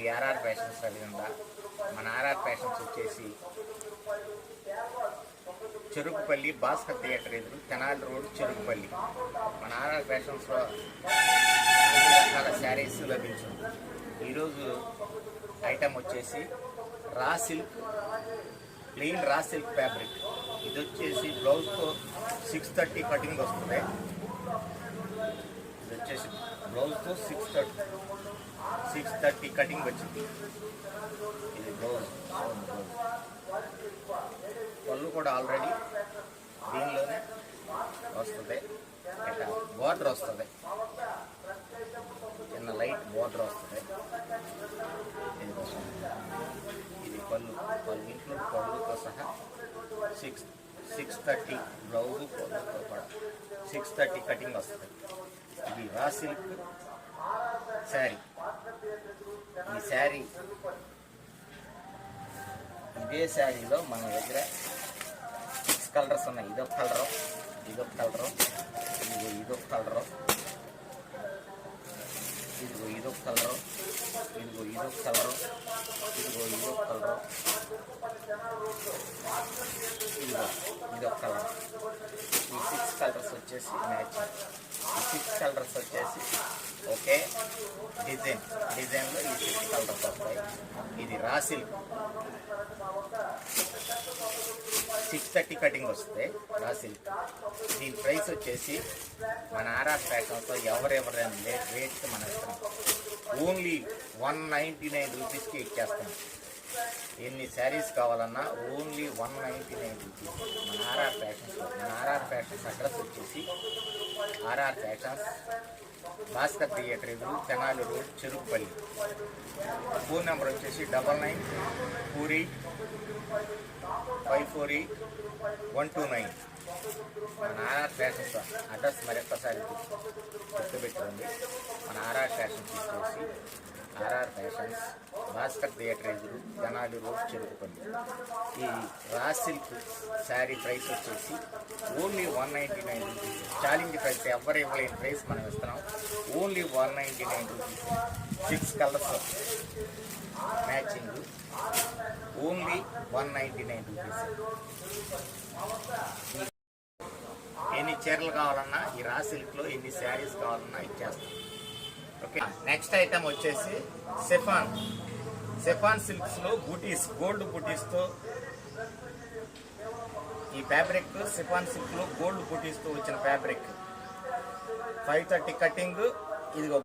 ఇది RR fashions అడిగిందా. మన RR fashions వచ్చేసి చెరుకుపల్లి భాస్కర్ థియేటర్ ఎదురు తెనాలి రోడ్ చెరుకుపల్లి. మన ఆర్ఆర్ ఫ్యాషన్స్లో అన్ని రకాల శారీస్ లభించింది. ఈరోజు ఐటమ్ వచ్చేసి raw silk, plain raw silk fabric. ఇది వచ్చేసి బ్లౌజ్తో 630 కటింగ్ వస్తుంది. ఇది వచ్చేసి బ్లౌజ్తో 630 కటింగ్ వచ్చింది. ఇది బ్లౌజ్. పళ్ళు కూడా ఆల్రెడీ దీనిలోనే వస్తుంది. ఇట్లా బోర్డర్ వస్తుంది, చిన్న లైట్ బోర్డర్ వస్తుంది. ఇది పళ్ళు ఇంట్లో పళ్ళుతో సహా 630 బ్లౌజు పళ్ళుతో కూడా 630 కటింగ్ వస్తుంది. ఇది రా సిల్క్ శారీ. ఈ శారీ ఇదే శారీలో మన దగ్గర 6 కలర్స్ ఉన్నాయి. ఇదొక కలరు, ఇదొక కలరు, ఇదొక కలరు, ఇదొక కలరు, ఇదొక కలరు, ఇదొక కలరు, ఇదొక కలర్. ఈ 6 కలర్స్ వచ్చేసి మ్యాచింగ్. ఈ 6 కలర్స్ వచ్చేసి ఓకే డిజైన్లో ఈ 6 కలర్స్ వస్తాయి. ఇది రా సిల్క్ 630 కటింగ్ వస్తుంది. Raw silk. దీని ప్రైస్ వచ్చేసి మన ఆర్ఆర్ ఫ్యాషన్తో ఎవరెవరైనా రేట్కి మనం ఇస్తాం. ఓన్లీ 199 రూపీస్కి ఇచ్చేస్తాం. ఎన్ని శారీస్ కావాలన్నా ఓన్లీ 199 రూపీస్. మన ఆర్ఆర్ ఫ్యాషన్స్లో. మన ఆర్ఆర్ ఫ్యాషన్స్ అడ్రస్ వచ్చేసి ఆర్ఆర్ ఫ్యాషన్స్ భాస్కర్ థియేటర్ ఎదురు Tenali road Cherukupalli. Phone number వచ్చేసి 9948548129. మన ఆర్ఆర్ ఫ్యాషన్స్ అడ్రస్ మరొక్కసారి గుర్తుపెట్టుకోండి. మన ఆర్ఆర్ ఫ్యాషన్స్ వచ్చేసి ఆర్ఆర్ ఫ్యాషన్స్ భాస్కర్ థియేటర్ ఎదురు తెనాలి రోడ్ చెరుకుపల్లి. ఈ రా సిల్క్ శారీ ప్రైస్ వచ్చేసి ఓన్లీ 199 రూపీస్. ఛాలెంజ్ ప్రైస్, ఎవరు ఇవ్వలేని ప్రైస్ మనం ఇస్తున్నాం. Only 199 rupees. 6 colours matching. Only 199 rupees. ఎన్ని చీరలు కావాలన్నా ఈ రా సిల్క్లో ఎన్ని శారీస్ కావాలన్నా ఇచ్చేస్తాం. ఓకే. నెక్స్ట్ ఐటమ్ వచ్చేసి సెఫాన్ సిల్క్స్లో బూటీస్, గోల్డ్ బూటీస్తో ఈ ఫ్యాబ్రిక్. సెఫాన్ సిల్క్లో గోల్డ్ బూటీస్తో వచ్చిన ఫ్యాబ్రిక్ 530 కటింగ్. ఇదిగో